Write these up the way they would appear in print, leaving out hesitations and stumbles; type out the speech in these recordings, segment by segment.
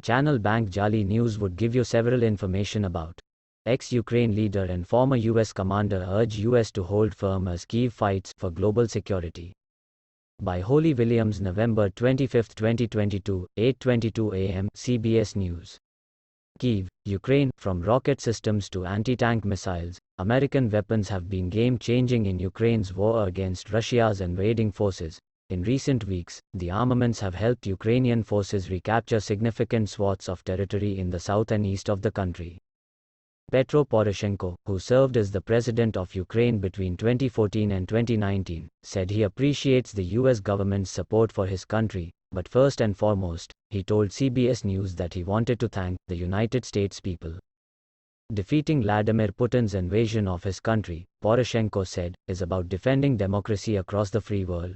channel Bank Jali News would give you several information about. Ex-Ukraine leader and former US commander urge US to hold firm as Kyiv fights for global security. By Holly Williams, November 25, 2022, 8:22 a.m. CBS News. Kyiv, Ukraine. From rocket systems to anti-tank missiles, American weapons have been game-changing in Ukraine's war against Russia's invading forces. In recent weeks, the armaments have helped Ukrainian forces recapture significant swaths of territory in the south and east of the country. Petro Poroshenko, who served as the president of Ukraine between 2014 and 2019, said he appreciates the US government's support for his country, but first and foremost, he told CBS News that he wanted to thank the United States people. Defeating Vladimir Putin's invasion of his country, Poroshenko said, is about defending democracy across the free world.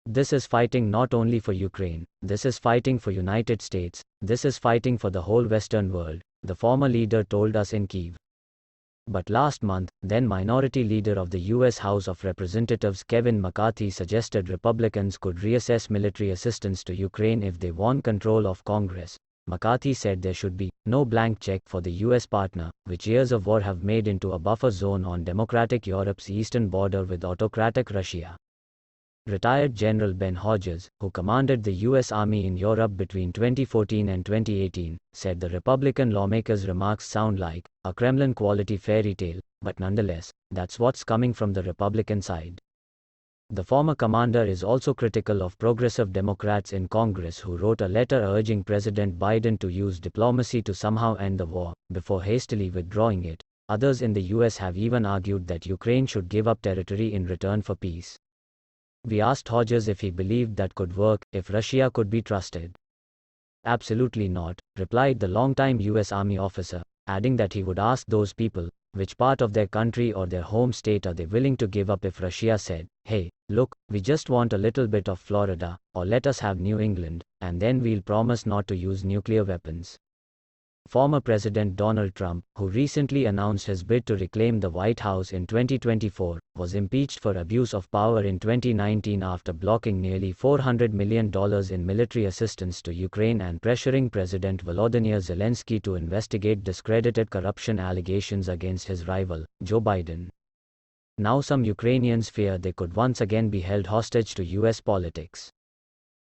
This is fighting not only for Ukraine, this is fighting for United States, this is fighting for the whole Western world, the former leader told us in Kyiv. But last month, then minority leader of the U.S. House of Representatives Kevin McCarthy suggested Republicans could reassess military assistance to Ukraine if they won control of Congress. McCarthy said there should be no blank check for the U.S. partner, which years of war have made into a buffer zone on democratic Europe's eastern border with autocratic Russia. Retired General Ben Hodges, who commanded the U.S. Army in Europe between 2014 and 2018, said the Republican lawmakers' remarks sound like a Kremlin-quality fairy tale, but nonetheless, that's what's coming from the Republican side. The former commander is also critical of progressive Democrats in Congress who wrote a letter urging President Biden to use diplomacy to somehow end the war, before hastily withdrawing it. Others in the U.S. have even argued that Ukraine should give up territory in return for peace. We asked Hodges if he believed that could work, if Russia could be trusted. Absolutely not, replied the longtime U.S. Army officer, adding that he would ask those people, which part of their country or their home state are they willing to give up if Russia said, hey, look, we just want a little bit of Florida, or let us have New England, and then we'll promise not to use nuclear weapons. Former President Donald Trump, who recently announced his bid to reclaim the White House in 2024, was impeached for abuse of power in 2019 after blocking nearly $400 million in military assistance to Ukraine and pressuring President Volodymyr Zelensky to investigate discredited corruption allegations against his rival, Joe Biden. Now some Ukrainians fear they could once again be held hostage to US politics.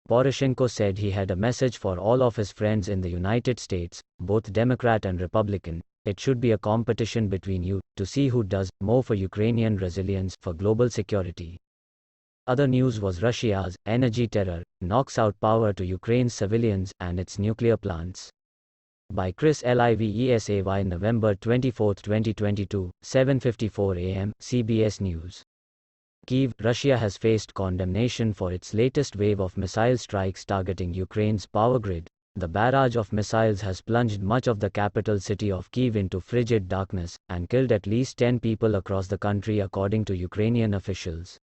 Poroshenko said he had a message for all of his friends in the United States, both Democrat and Republican. It should be a competition between you, to see who does more for Ukrainian resilience, for global security. Other news was Russia's energy terror knocks out power to Ukraine's civilians and its nuclear plants. By Chris Livesay, November 24, 2022, 7:54 a.m. CBS News. Kyiv, Russia has faced condemnation for its latest wave of missile strikes targeting Ukraine's power grid. The barrage of missiles has plunged much of the capital city of Kyiv into frigid darkness, and killed at least 10 people across the country according to Ukrainian officials.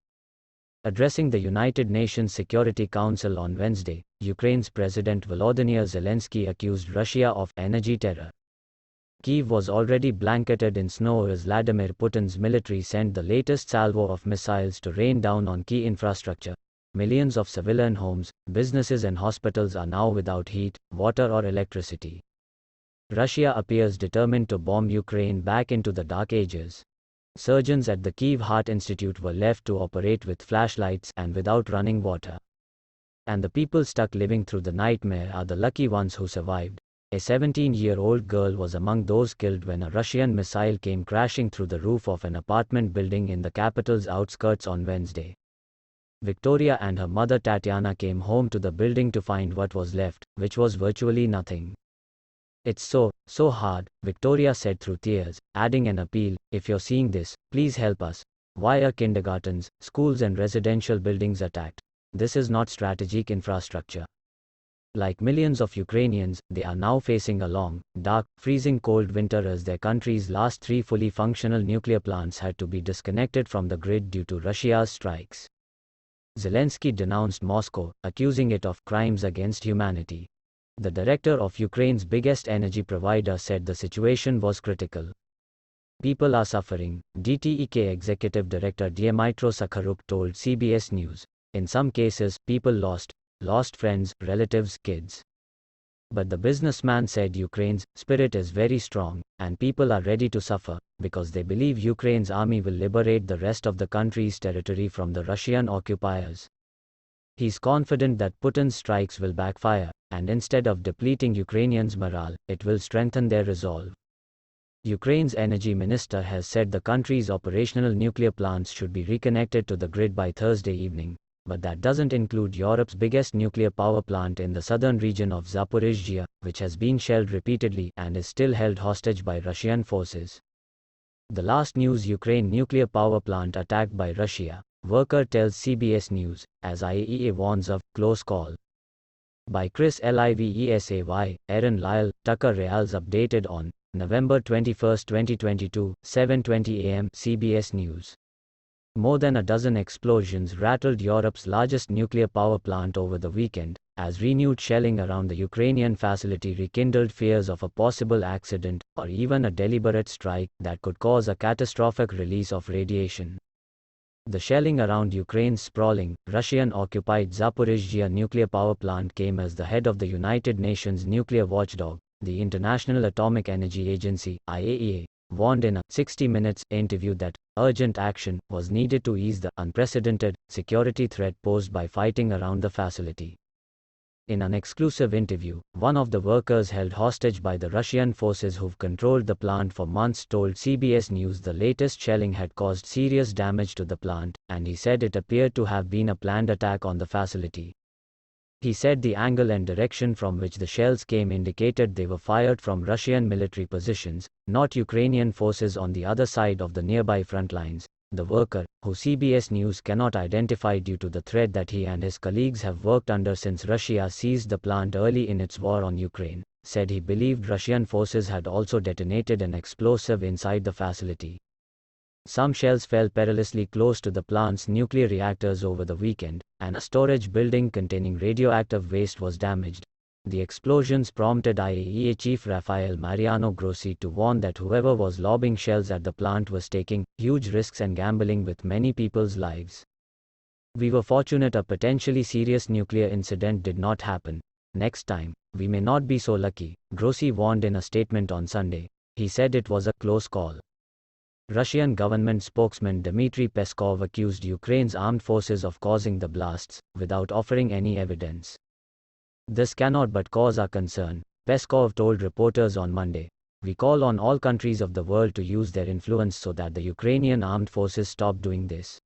Addressing the United Nations Security Council on Wednesday, Ukraine's President Volodymyr Zelensky accused Russia of energy terror. Kyiv was already blanketed in snow as Vladimir Putin's military sent the latest salvo of missiles to rain down on key infrastructure. Millions of civilian homes, businesses and hospitals are now without heat, water or electricity. Russia appears determined to bomb Ukraine back into the Dark Ages. Surgeons at the Kyiv Heart Institute were left to operate with flashlights and without running water. And the people stuck living through the nightmare are the lucky ones who survived. A 17-year-old girl was among those killed when a Russian missile came crashing through the roof of an apartment building in the capital's outskirts on Wednesday. Victoria and her mother Tatiana came home to the building to find what was left, which was virtually nothing. It's so hard, Victoria said through tears, adding an appeal, if you're seeing this, please help us. Why are kindergartens, schools and residential buildings attacked? This is not strategic infrastructure. Like millions of Ukrainians, they are now facing a long, dark, freezing cold winter as their country's last 3 fully functional nuclear plants had to be disconnected from the grid due to Russia's strikes. Zelensky denounced Moscow, accusing it of crimes against humanity. The director of Ukraine's biggest energy provider said the situation was critical. People are suffering, DTEK Executive Director Dmytro Sakharuk told CBS News. In some cases, people lost friends, relatives, kids. But the businessman said Ukraine's spirit is very strong, and people are ready to suffer, because they believe Ukraine's army will liberate the rest of the country's territory from the Russian occupiers. He's confident that Putin's strikes will backfire, and instead of depleting Ukrainians' morale, it will strengthen their resolve. Ukraine's energy minister has said the country's operational nuclear plants should be reconnected to the grid by Thursday evening, but that doesn't include Europe's biggest nuclear power plant in the southern region of Zaporizhzhia, which has been shelled repeatedly and is still held hostage by Russian forces. The last news: Ukraine nuclear power plant attacked by Russia, worker tells CBS News, as IAEA warns of close call. By Chris Livesay, Aaron Lyle, Tucker Reals, updated on November 21, 2022, 7:20 a.m. CBS News. More than a dozen explosions rattled Europe's largest nuclear power plant over the weekend, as renewed shelling around the Ukrainian facility rekindled fears of a possible accident, or even a deliberate strike, that could cause a catastrophic release of radiation. The shelling around Ukraine's sprawling, Russian-occupied Zaporizhzhia nuclear power plant came as the head of the United Nations nuclear watchdog, the International Atomic Energy Agency, IAEA, warned in a 60 Minutes interview that urgent action was needed to ease the unprecedented security threat posed by fighting around the facility. In an exclusive interview, one of the workers held hostage by the Russian forces who've controlled the plant for months told CBS News the latest shelling had caused serious damage to the plant, and he said it appeared to have been a planned attack on the facility. He said the angle and direction from which the shells came indicated they were fired from Russian military positions, not Ukrainian forces on the other side of the nearby front lines. The worker, who CBS News cannot identify due to the threat that he and his colleagues have worked under since Russia seized the plant early in its war on Ukraine, said he believed Russian forces had also detonated an explosive inside the facility. Some shells fell perilously close to the plant's nuclear reactors over the weekend, and a storage building containing radioactive waste was damaged. The explosions prompted IAEA Chief Rafael Mariano Grossi to warn that whoever was lobbing shells at the plant was taking huge risks and gambling with many people's lives. We were fortunate a potentially serious nuclear incident did not happen. Next time, we may not be so lucky, Grossi warned in a statement on Sunday. He said it was a close call. Russian government spokesman Dmitry Peskov accused Ukraine's armed forces of causing the blasts, without offering any evidence. This cannot but cause our concern, Peskov told reporters on Monday. We call on all countries of the world to use their influence so that the Ukrainian armed forces stop doing this.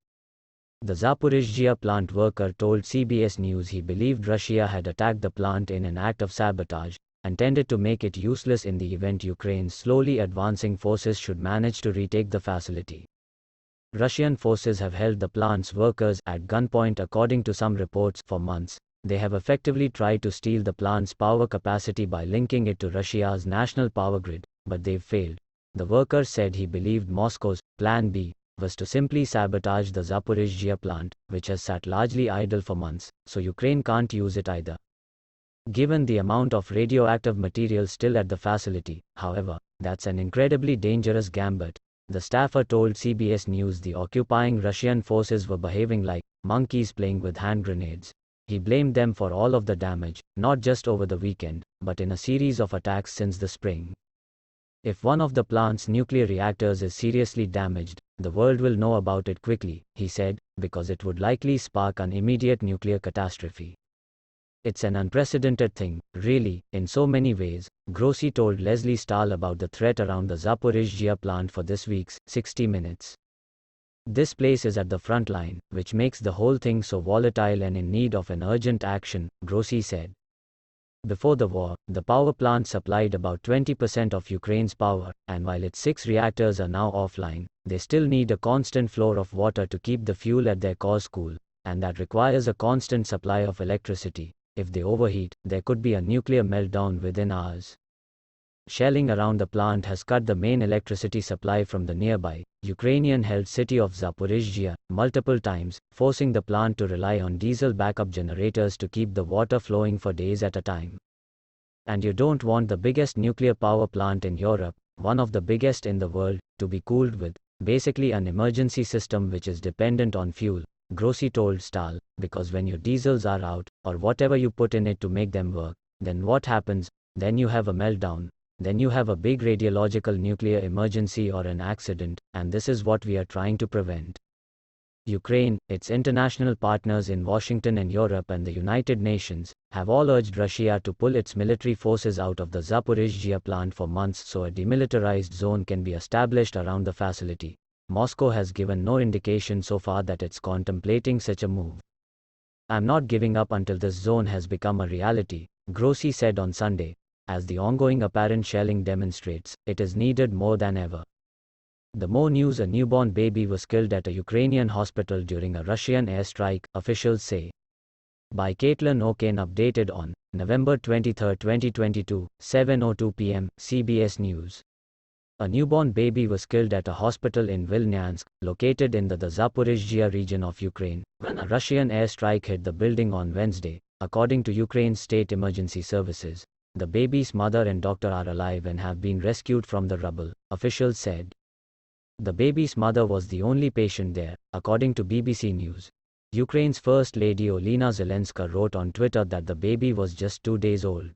The Zaporizhzhia plant worker told CBS News he believed Russia had attacked the plant in an act of sabotage, intended to make it useless in the event Ukraine's slowly advancing forces should manage to retake the facility. Russian forces have held the plant's workers at gunpoint according to some reports for months. They have effectively tried to steal the plant's power capacity by linking it to Russia's national power grid, but they've failed. The worker said he believed Moscow's plan B was to simply sabotage the Zaporizhzhia plant, which has sat largely idle for months, so Ukraine can't use it either. Given the amount of radioactive material still at the facility, however, that's an incredibly dangerous gambit. The staffer told CBS News the occupying Russian forces were behaving like monkeys playing with hand grenades. He blamed them for all of the damage, not just over the weekend, but in a series of attacks since the spring. If one of the plant's nuclear reactors is seriously damaged, the world will know about it quickly, he said, because it would likely spark an immediate nuclear catastrophe. It's an unprecedented thing, really, in so many ways, Grossi told Leslie Stahl about the threat around the Zaporizhzhia plant for this week's 60 Minutes. This place is at the front line, which makes the whole thing so volatile and in need of an urgent action, Grossi said. Before the war, the power plant supplied about 20% of Ukraine's power, and while its 6 reactors are now offline, they still need a constant flow of water to keep the fuel at their cores cool, and that requires a constant supply of electricity. If they overheat, there could be a nuclear meltdown within hours. Shelling around the plant has cut the main electricity supply from the nearby, Ukrainian-held city of Zaporizhzhia multiple times, forcing the plant to rely on diesel backup generators to keep the water flowing for days at a time. And you don't want the biggest nuclear power plant in Europe, one of the biggest in the world, to be cooled with basically an emergency system which is dependent on fuel, Grossi told Stahl, because when your diesels are out, or whatever you put in it to make them work, Then what happens? Then you have a meltdown. Then you have a big radiological nuclear emergency or an accident, and this is what we are trying to prevent. Ukraine, its international partners in Washington and Europe and the United Nations, have all urged Russia to pull its military forces out of the Zaporizhzhia plant for months so a demilitarized zone can be established around the facility. Moscow has given no indication so far that it's contemplating such a move. "I'm not giving up until this zone has become a reality," Grossi said on Sunday. As the ongoing apparent shelling demonstrates, it is needed more than ever. The more news: a newborn baby was killed at a Ukrainian hospital during a Russian airstrike, officials say. By Caitlin O'Kane, updated on November 23, 2022, 7:02 p.m., CBS News. A newborn baby was killed at a hospital in Vilnyansk, located in the Zaporizhzhia region of Ukraine, when a Russian airstrike hit the building on Wednesday, according to Ukraine's state emergency services. The baby's mother and doctor are alive and have been rescued from the rubble, officials said. The baby's mother was the only patient there, according to BBC News. Ukraine's First Lady Olena Zelenska wrote on Twitter that the baby was just 2 days old.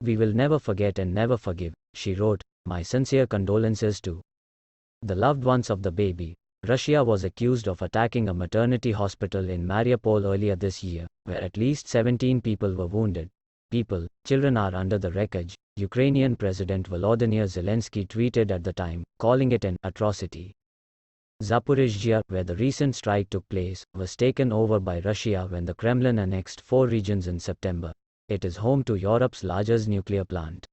"We will never forget and never forgive," she wrote. "My sincere condolences to the loved ones of the baby." Russia was accused of attacking a maternity hospital in Mariupol earlier this year, where at least 17 people were wounded. Children are under the wreckage, Ukrainian President Volodymyr Zelensky tweeted at the time, calling it an atrocity. Zaporizhzhia, where the recent strike took place, was taken over by Russia when the Kremlin annexed 4 regions in September. It is home to Europe's largest nuclear plant.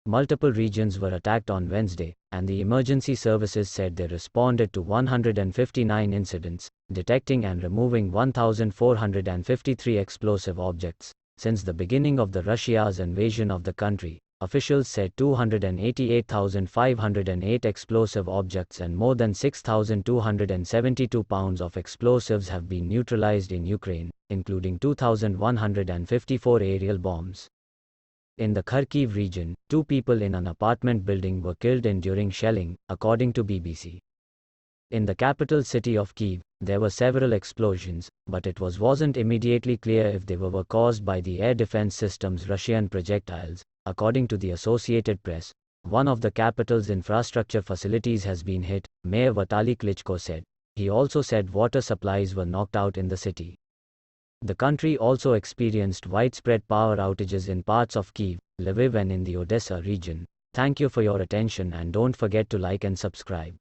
Multiple regions were attacked on Wednesday, and the emergency services said they responded to 159 incidents, detecting and removing 1,453 explosive objects. Since the beginning of Russia's invasion of the country, officials said 288,508 explosive objects and more than 6,272 pounds of explosives have been neutralized in Ukraine, including 2,154 aerial bombs. In the Kharkiv region, 2 people in an apartment building were killed during shelling, according to BBC. In the capital city of Kyiv, there were several explosions, but it wasn't immediately clear if they were caused by the air defense system's Russian projectiles, according to the Associated Press. One of the capital's infrastructure facilities has been hit, Mayor Vitaly Klitschko said. He also said water supplies were knocked out in the city. The country also experienced widespread power outages in parts of Kyiv, Lviv and in the Odessa region. Thank you for your attention and don't forget to like and subscribe.